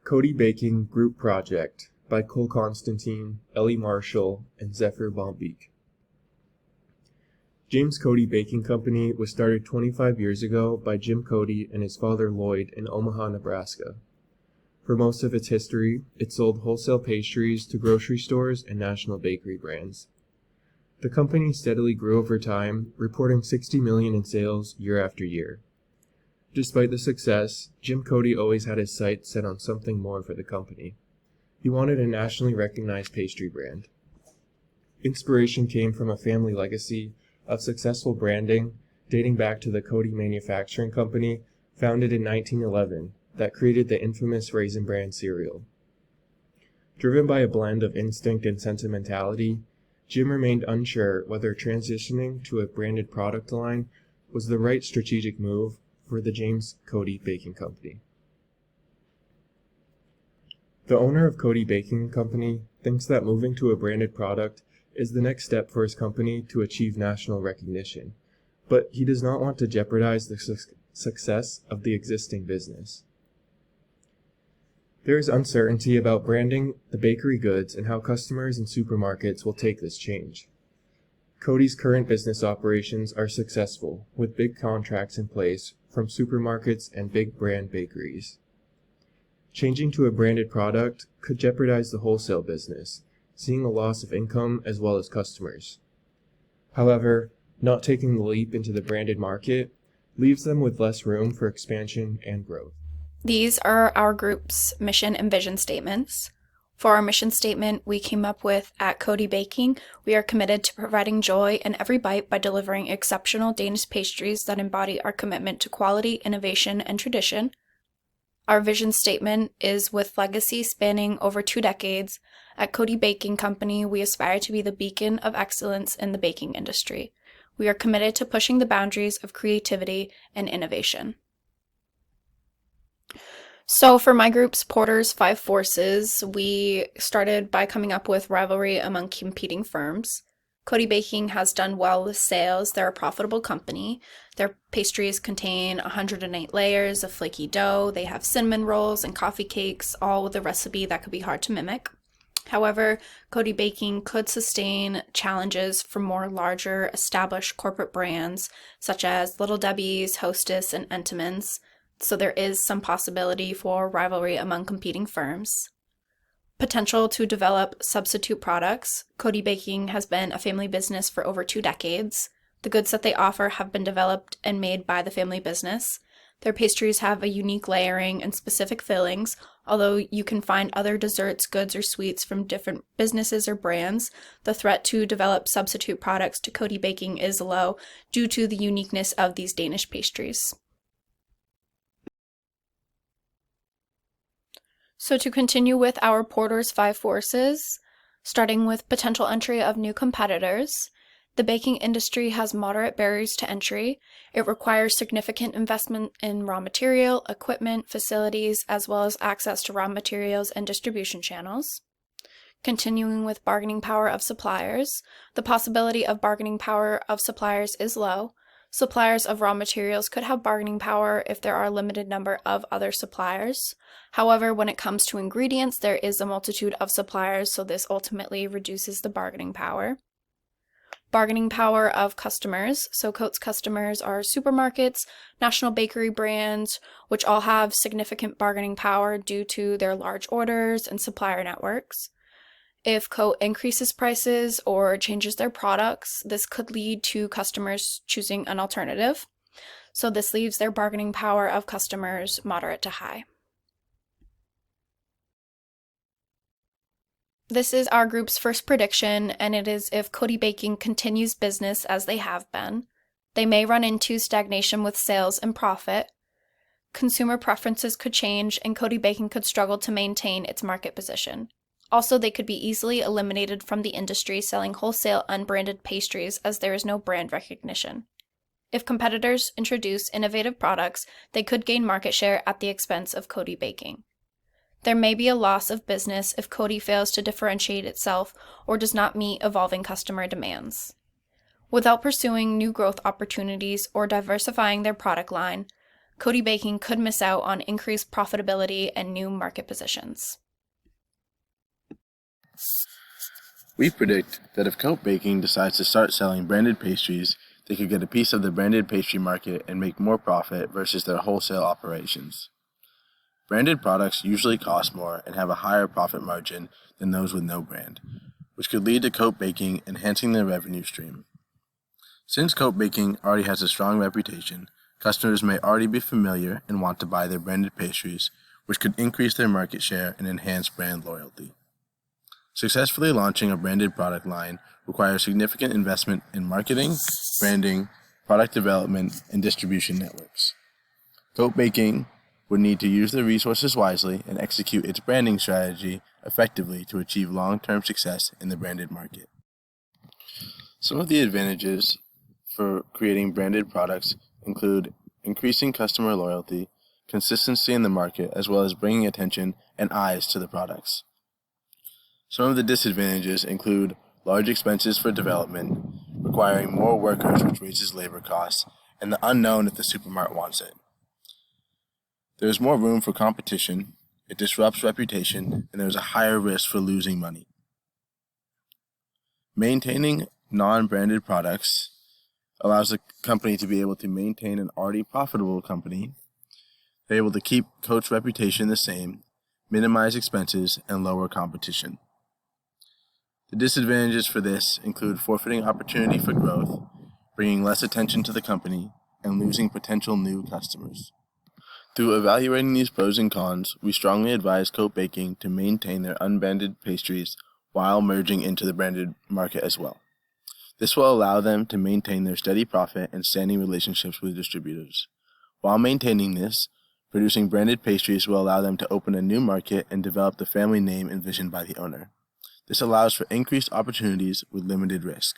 Cote Baking Group Project by Cole Constantine, Ellie Marshall, and Zephyr Bombik. James Cote Baking Company was started 25 years ago by Jim Cote and his father Lloyd in Omaha, Nebraska. For most of its history, it sold wholesale pastries to grocery stores and national bakery brands. The company steadily grew over time, reporting $60 million in sales year after year. Despite the success, Jim Cote always had his sights set on something more for the company. He wanted a nationally recognized pastry brand. Inspiration came from a family legacy of successful branding dating back to the Cote Manufacturing Company, founded in 1911, that created the infamous Raisin Bran cereal. Driven by a blend of instinct and sentimentality, Jim remained unsure whether transitioning to a branded product line was the right strategic move for the James Cote Baking Company. The owner of Cote Baking Company thinks that moving to a branded product is the next step for his company to achieve national recognition, but he does not want to jeopardize the success of the existing business. There is uncertainty about branding the bakery goods and how customers and supermarkets will take this change. Cote's current business operations are successful, with big contracts in place from supermarkets and big brand bakeries. Changing to a branded product could jeopardize the wholesale business, seeing a loss of income as well as customers. However, not taking the leap into the branded market leaves them with less room for expansion and growth. These are our group's mission and vision statements. For our mission statement, we came up with, at Cote Baking, we are committed to providing joy in every bite by delivering exceptional Danish pastries that embody our commitment to quality, innovation, and tradition. Our vision statement is, with legacy spanning over 2 decades, at Cote Baking Company, we aspire to be the beacon of excellence in the baking industry. We are committed to pushing the boundaries of creativity and innovation. So for my group's Porter's 5 Forces, we started by coming up with rivalry among competing firms. Cote Baking has done well with sales. They're a profitable company. Their pastries contain 108 layers of flaky dough. They have cinnamon rolls and coffee cakes, all with a recipe that could be hard to mimic. However, Cote Baking could sustain challenges from more larger, established corporate brands, such as Little Debbie's, Hostess, and Entenmann's. So there is some possibility for rivalry among competing firms. Potential to develop substitute products. Cote Baking has been a family business for over 2 decades. The goods that they offer have been developed and made by the family business. Their pastries have a unique layering and specific fillings. Although you can find other desserts, goods, or sweets from different businesses or brands, the threat to develop substitute products to Cote Baking is low due to the uniqueness of these Danish pastries. So to continue with our Porter's 5 Forces, starting with potential entry of new competitors, the baking industry has moderate barriers to entry. It requires significant investment in raw material, equipment, facilities, as well as access to raw materials and distribution channels. Continuing with bargaining power of suppliers, the possibility of bargaining power of suppliers is low. Suppliers of raw materials could have bargaining power if there are a limited number of other suppliers. However, when it comes to ingredients, there is a multitude of suppliers, so this ultimately reduces the bargaining power. Bargaining power of customers. So Cote's customers are supermarkets, national bakery brands, which all have significant bargaining power due to their large orders and supplier networks. If Cote increases prices or changes their products, this could lead to customers choosing an alternative. So this leaves their bargaining power of customers moderate to high. This is our group's first prediction, and it is if Cote Baking continues business as they have been. They may run into stagnation with sales and profit. Consumer preferences could change, and Cote Baking could struggle to maintain its market position. Also, they could be easily eliminated from the industry selling wholesale unbranded pastries as there is no brand recognition. If competitors introduce innovative products, they could gain market share at the expense of Cote Baking. There may be a loss of business if Cote fails to differentiate itself or does not meet evolving customer demands. Without pursuing new growth opportunities or diversifying their product line, Cote Baking could miss out on increased profitability and new market positions. We predict that if Cote Baking decides to start selling branded pastries, they could get a piece of the branded pastry market and make more profit versus their wholesale operations. Branded products usually cost more and have a higher profit margin than those with no brand, which could lead to Cote Baking enhancing their revenue stream. Since Cote Baking already has a strong reputation, customers may already be familiar and want to buy their branded pastries, which could increase their market share and enhance brand loyalty. Successfully launching a branded product line requires significant investment in marketing, branding, product development, and distribution networks. Cote Baking would need to use their resources wisely and execute its branding strategy effectively to achieve long-term success in the branded market. Some of the advantages for creating branded products include increasing customer loyalty, consistency in the market, as well as bringing attention and eyes to the products. Some of the disadvantages include large expenses for development, requiring more workers, which raises labor costs, and the unknown if the supermarket wants it. There is more room for competition, it disrupts reputation, and there is a higher risk for losing money. Maintaining non-branded products allows the company to be able to maintain an already profitable company. They're able to keep Cote's reputation the same, minimize expenses, and lower competition. The disadvantages for this include forfeiting opportunity for growth, bringing less attention to the company, and losing potential new customers. Through evaluating these pros and cons, we strongly advise Cote Baking to maintain their unbranded pastries while merging into the branded market as well. This will allow them to maintain their steady profit and standing relationships with distributors. While maintaining this, producing branded pastries will allow them to open a new market and develop the family name envisioned by the owner. This allows for increased opportunities with limited risk.